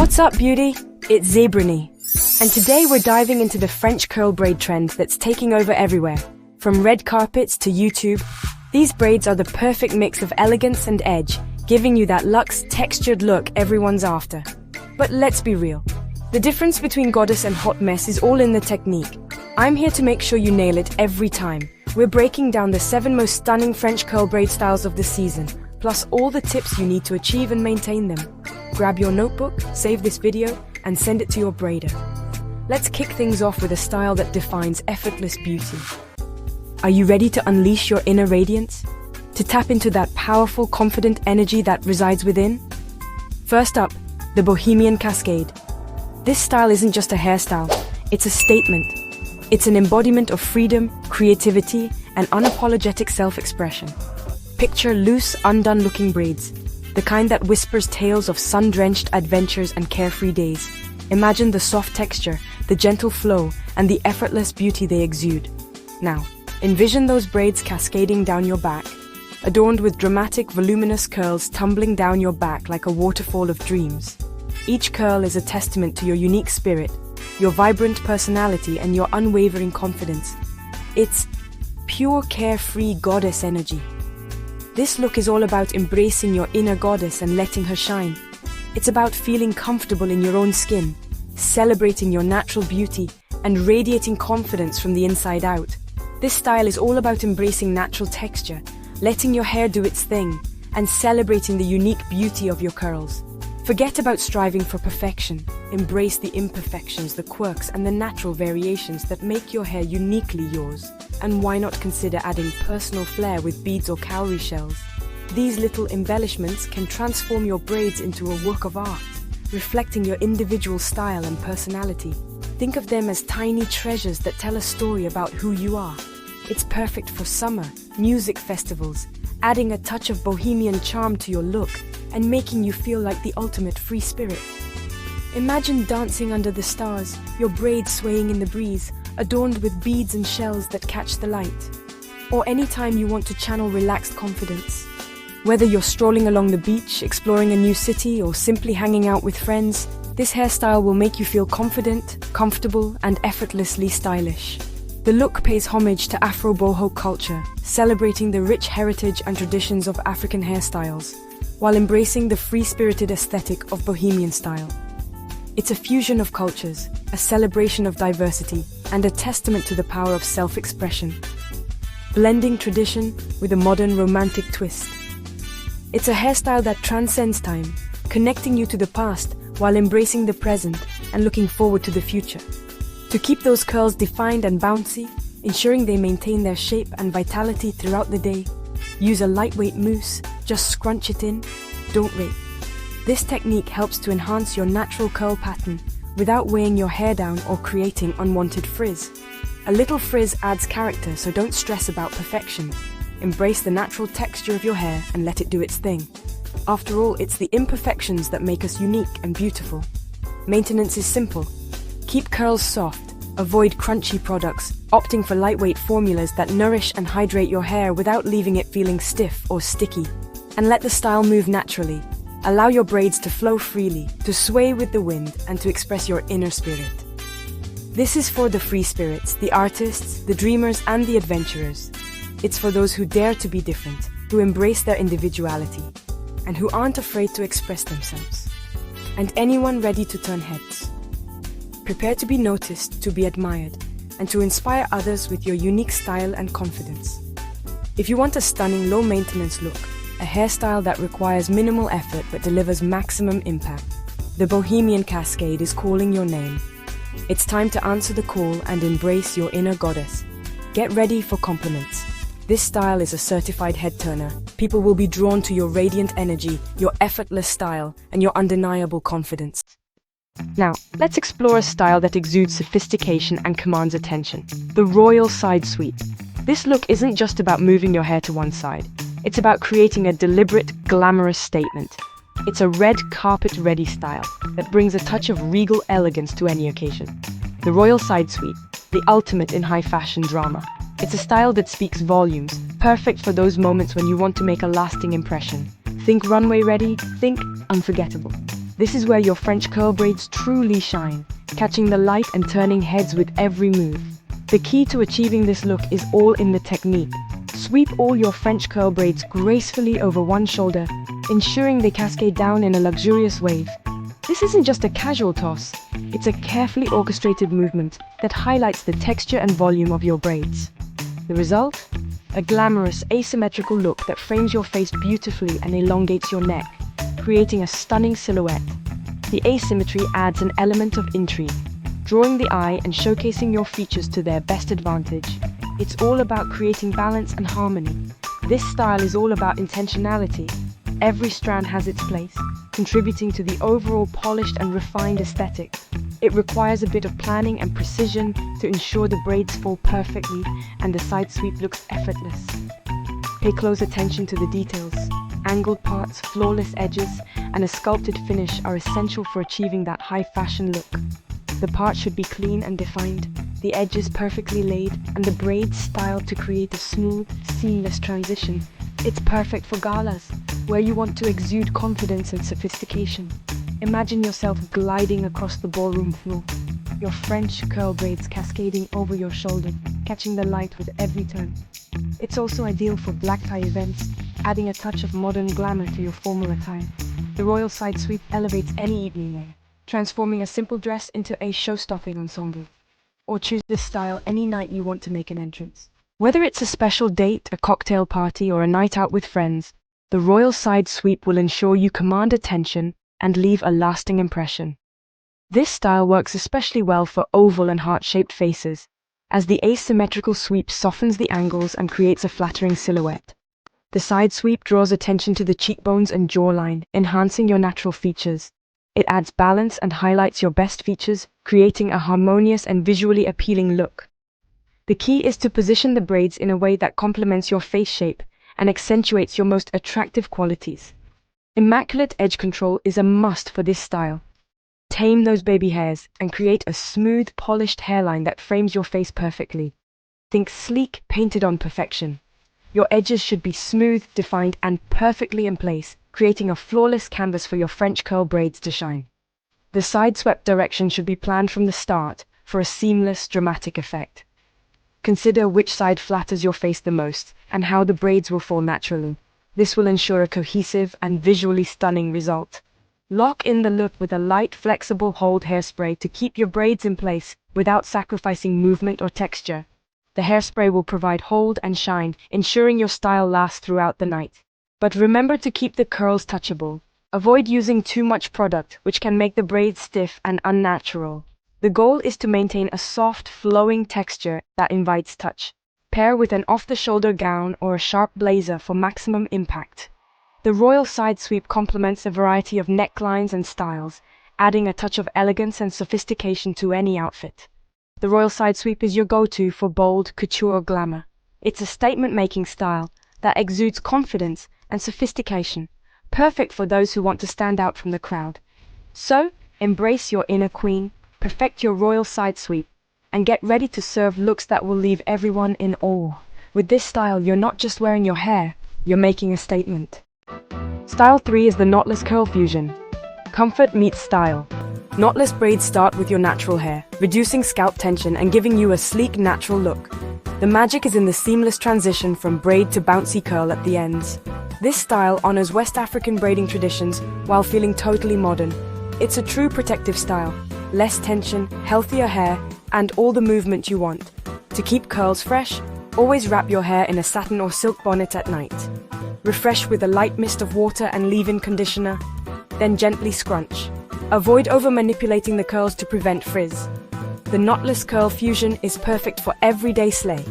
What's up, beauty? It's Zebrany. And today we're diving into the French curl braid trend that's taking over everywhere. From red carpets to YouTube, these braids are the perfect mix of elegance and edge, giving you that luxe, textured look everyone's after. But let's be real. The difference between goddess and hot mess is all in the technique. I'm here to make sure you nail it every time. We're breaking down the 7 most stunning French curl braid styles of the season, plus all the tips you need to achieve and maintain them. Grab your notebook, save this video, and send it to your braider. Let's kick things off with a style that defines effortless beauty. Are you ready to unleash your inner radiance? To tap into that powerful, confident energy that resides within? First up, the Bohemian Cascade. This style isn't just a hairstyle, it's a statement. It's an embodiment of freedom, creativity, and unapologetic self-expression. Picture loose, undone-looking braids, the kind that whispers tales of sun-drenched adventures and carefree days. Imagine the soft texture, the gentle flow, and the effortless beauty they exude. Now, envision those braids cascading down your back, adorned with dramatic, voluminous curls tumbling down your back like a waterfall of dreams. Each curl is a testament to your unique spirit, your vibrant personality, and your unwavering confidence. It's pure, carefree goddess energy. This look is all about embracing your inner goddess and letting her shine. It's about feeling comfortable in your own skin, celebrating your natural beauty, and radiating confidence from the inside out. This style is all about embracing natural texture, letting your hair do its thing, and celebrating the unique beauty of your curls. Forget about striving for perfection. Embrace the imperfections, the quirks, and the natural variations that make your hair uniquely yours. And why not consider adding personal flair with beads or cowrie shells? These little embellishments can transform your braids into a work of art, reflecting your individual style and personality. Think of them as tiny treasures that tell a story about who you are. It's perfect for summer, music festivals, adding a touch of bohemian charm to your look and making you feel like the ultimate free spirit. Imagine dancing under the stars, your braids swaying in the breeze, adorned with beads and shells that catch the light. Or anytime you want to channel relaxed confidence. Whether you're strolling along the beach, exploring a new city, or simply hanging out with friends, this hairstyle will make you feel confident, comfortable, and effortlessly stylish. The look pays homage to Afro-boho culture, celebrating the rich heritage and traditions of African hairstyles, while embracing the free-spirited aesthetic of bohemian style. It's a fusion of cultures, a celebration of diversity, and a testament to the power of self-expression, blending tradition with a modern romantic twist. It's a hairstyle that transcends time, connecting you to the past while embracing the present and looking forward to the future. To keep those curls defined and bouncy, ensuring they maintain their shape and vitality throughout the day, use a lightweight mousse, just scrunch it in, don't rake. This technique helps to enhance your natural curl pattern without weighing your hair down or creating unwanted frizz. A little frizz adds character, so don't stress about perfection. Embrace the natural texture of your hair and let it do its thing. After all, it's the imperfections that make us unique and beautiful. Maintenance is simple. Keep curls soft, avoid crunchy products, opting for lightweight formulas that nourish and hydrate your hair without leaving it feeling stiff or sticky. And let the style move naturally. Allow your braids to flow freely, to sway with the wind, and to express your inner spirit. This is for the free spirits, the artists, the dreamers, and the adventurers. It's for those who dare to be different, who embrace their individuality, and who aren't afraid to express themselves. And anyone ready to turn heads. Prepare to be noticed, to be admired, and to inspire others with your unique style and confidence. If you want a stunning, low-maintenance look, a hairstyle that requires minimal effort but delivers maximum impact, the Bohemian Cascade is calling your name. It's time to answer the call and embrace your inner goddess. Get ready for compliments. This style is a certified head-turner. People will be drawn to your radiant energy, your effortless style, and your undeniable confidence. Now, let's explore a style that exudes sophistication and commands attention. The royal side sweep. This look isn't just about moving your hair to one side. It's about creating a deliberate, glamorous statement. It's a red carpet-ready style that brings a touch of regal elegance to any occasion. The royal side sweep, the ultimate in high fashion drama. It's a style that speaks volumes, perfect for those moments when you want to make a lasting impression. Think runway ready, think unforgettable. This is where your French curl braids truly shine, catching the light and turning heads with every move. The key to achieving this look is all in the technique. Sweep all your French curl braids gracefully over one shoulder, ensuring they cascade down in a luxurious wave. This isn't just a casual toss, it's a carefully orchestrated movement that highlights the texture and volume of your braids. The result? A glamorous, asymmetrical look that frames your face beautifully and elongates your neck, creating a stunning silhouette. The asymmetry adds an element of intrigue, drawing the eye and showcasing your features to their best advantage. It's all about creating balance and harmony. This style is all about intentionality. Every strand has its place, contributing to the overall polished and refined aesthetic. It requires a bit of planning and precision to ensure the braids fall perfectly and the side sweep looks effortless. Pay close attention to the details. Angled parts, flawless edges, and a sculpted finish are essential for achieving that high fashion look. The part should be clean and defined, the edges perfectly laid, and the braids styled to create a smooth, seamless transition. It's perfect for galas, where you want to exude confidence and sophistication. Imagine yourself gliding across the ballroom floor, your French curl braids cascading over your shoulder, catching the light with every turn. It's also ideal for black tie events, adding a touch of modern glamour to your formal attire. The royal side sweep elevates any evening wear, transforming a simple dress into a show-stopping ensemble. Or choose this style any night you want to make an entrance. Whether it's a special date, a cocktail party, or a night out with friends, the royal side sweep will ensure you command attention and leave a lasting impression. This style works especially well for oval and heart-shaped faces, as the asymmetrical sweep softens the angles and creates a flattering silhouette. The side sweep draws attention to the cheekbones and jawline, enhancing your natural features. It adds balance and highlights your best features, creating a harmonious and visually appealing look. The key is to position the braids in a way that complements your face shape and accentuates your most attractive qualities. Immaculate edge control is a must for this style. Tame those baby hairs and create a smooth, polished hairline that frames your face perfectly. Think sleek, painted on perfection. Your edges should be smooth, defined, and perfectly in place, creating a flawless canvas for your French curl braids to shine. The side-swept direction should be planned from the start for a seamless, dramatic effect. Consider which side flatters your face the most and how the braids will fall naturally. This will ensure a cohesive and visually stunning result. Lock in the look with a light, flexible hold hairspray to keep your braids in place without sacrificing movement or texture. The hairspray will provide hold and shine, ensuring your style lasts throughout the night. But remember to keep the curls touchable. Avoid using too much product, which can make the braids stiff and unnatural. The goal is to maintain a soft, flowing texture that invites touch. Pair with an off-the-shoulder gown or a sharp blazer for maximum impact. The royal side sweep complements a variety of necklines and styles, adding a touch of elegance and sophistication to any outfit. The royal side sweep is your go-to for bold, couture glamour. It's a statement-making style that exudes confidence and sophistication, perfect for those who want to stand out from the crowd. So, embrace your inner queen, perfect your royal side sweep, and get ready to serve looks that will leave everyone in awe. With this style, you're not just wearing your hair, you're making a statement. Style 3 is the knotless curl fusion. Comfort meets style. Knotless braids start with your natural hair, reducing scalp tension and giving you a sleek, natural look. The magic is in the seamless transition from braid to bouncy curl at the ends. This style honors West African braiding traditions while feeling totally modern. It's a true protective style. Less tension, healthier hair, and all the movement you want. To keep curls fresh, always wrap your hair in a satin or silk bonnet at night. Refresh with a light mist of water and leave-in conditioner, then gently scrunch. Avoid over-manipulating the curls to prevent frizz. The knotless curl fusion is perfect for everyday slay.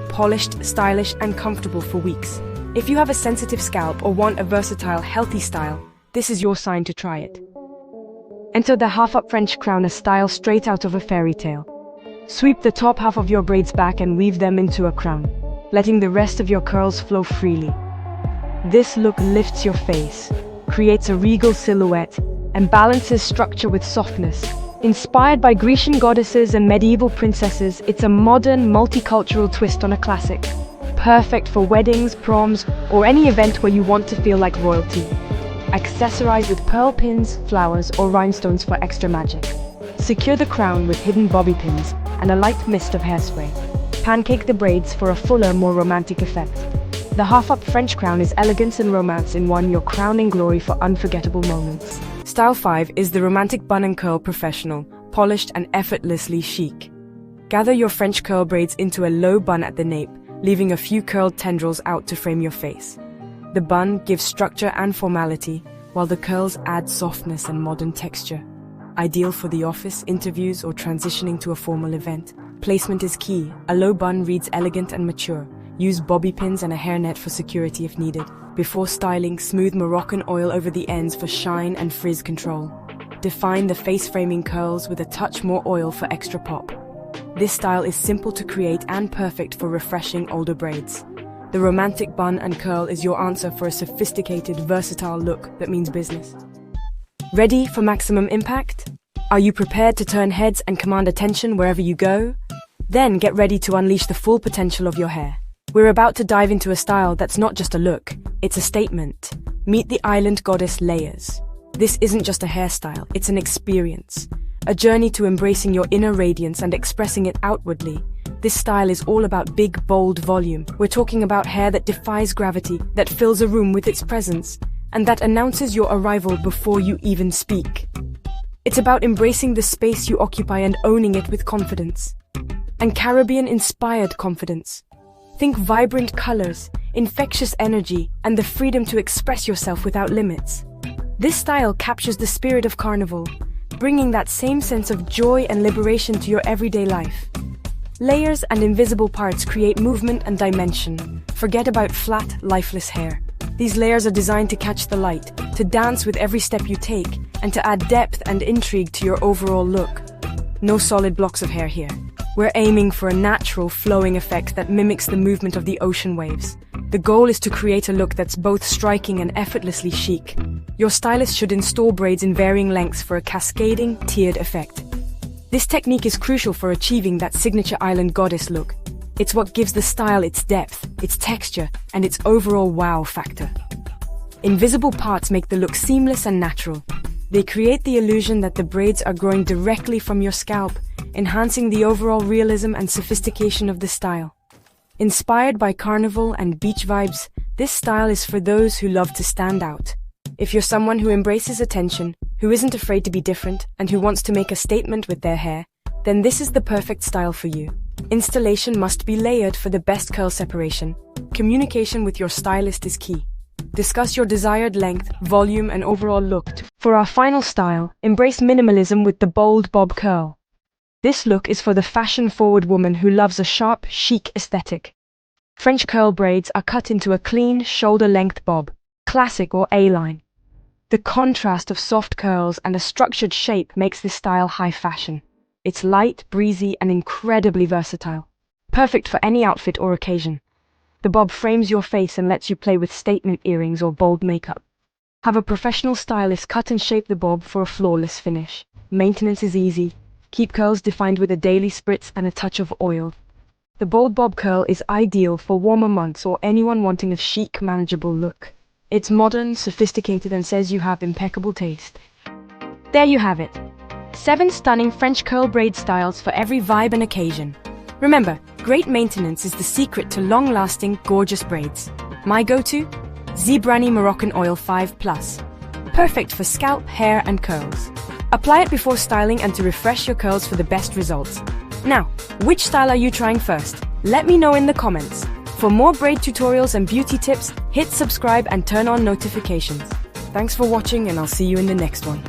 Polished, stylish, and comfortable for weeks. If you have a sensitive scalp or want a versatile, healthy style, this is your sign to try it. Enter the half-up French crown, a style straight out of a fairy tale. Sweep the top half of your braids back and weave them into a crown, letting the rest of your curls flow freely. This look lifts your face, creates a regal silhouette, and balances structure with softness. Inspired by Grecian goddesses and medieval princesses, it's a modern, multicultural twist on a classic. Perfect for weddings, proms, or any event where you want to feel like royalty. Accessorize with pearl pins, flowers, or rhinestones for extra magic. Secure the crown with hidden bobby pins and a light mist of hairspray. Pancake the braids for a fuller, more romantic effect. The half-up French crown is elegance and romance in one, your crowning glory for unforgettable moments. Style 5 is the romantic bun and curl professional, polished and effortlessly chic. Gather your French curl braids into a low bun at the nape, leaving a few curled tendrils out to frame your face. The bun gives structure and formality, while the curls add softness and modern texture. Ideal for the office, interviews, or transitioning to a formal event. Placement is key. A low bun reads elegant and mature. Use bobby pins and a hairnet for security if needed. Before styling, smooth Moroccan oil over the ends for shine and frizz control. Define the face-framing curls with a touch more oil for extra pop. This style is simple to create and perfect for refreshing older braids. The romantic bun and curl is your answer for a sophisticated, versatile look that means business. Ready for maximum impact? Are you prepared to turn heads and command attention wherever you go? Then get ready to unleash the full potential of your hair. We're about to dive into a style that's not just a look, it's a statement. Meet the island goddess layers. This isn't just a hairstyle, it's an experience. A journey to embracing your inner radiance and expressing it outwardly. This style is all about big, bold volume. We're talking about hair that defies gravity, that fills a room with its presence, and that announces your arrival before you even speak. It's about embracing the space you occupy and owning it with confidence. And Caribbean-inspired confidence. Think vibrant colors, infectious energy, and the freedom to express yourself without limits. This style captures the spirit of carnival, bringing that same sense of joy and liberation to your everyday life. Layers and invisible parts create movement and dimension. Forget about flat, lifeless hair. These layers are designed to catch the light, to dance with every step you take, and to add depth and intrigue to your overall look. No solid blocks of hair here. We're aiming for a natural, flowing effect that mimics the movement of the ocean waves. The goal is to create a look that's both striking and effortlessly chic. Your stylist should install braids in varying lengths for a cascading, tiered effect. This technique is crucial for achieving that signature island goddess look. It's what gives the style its depth, its texture, and its overall wow factor. Invisible parts make the look seamless and natural. They create the illusion that the braids are growing directly from your scalp, enhancing the overall realism and sophistication of the style. Inspired by carnival and beach vibes, this style is for those who love to stand out. If you're someone who embraces attention, who isn't afraid to be different, and who wants to make a statement with their hair, then this is the perfect style for you. Installation must be layered for the best curl separation. Communication with your stylist is key. Discuss your desired length, volume, and overall look. For our final style, embrace minimalism with the bold bob curl. This look is for the fashion-forward woman who loves a sharp, chic aesthetic. French curl braids are cut into a clean, shoulder-length bob, classic or A-line. The contrast of soft curls and a structured shape makes this style high fashion. It's light, breezy, and incredibly versatile. Perfect for any outfit or occasion. The bob frames your face and lets you play with statement earrings or bold makeup. Have a professional stylist cut and shape the bob for a flawless finish. Maintenance is easy. Keep curls defined with a daily spritz and a touch of oil. The bold bob curl is ideal for warmer months or anyone wanting a chic, manageable look. It's modern, sophisticated, and says you have impeccable taste. There you have it. 7 stunning French curl braid styles for every vibe and occasion. Remember, great maintenance is the secret to long-lasting, gorgeous braids. My go-to? Zebrany Moroccan Oil 5+. Perfect for scalp, hair, and curls. Apply it before styling and to refresh your curls for the best results. Now, which style are you trying first? Let me know in the comments. For more braid tutorials and beauty tips, hit subscribe and turn on notifications. Thanks for watching, and I'll see you in the next one.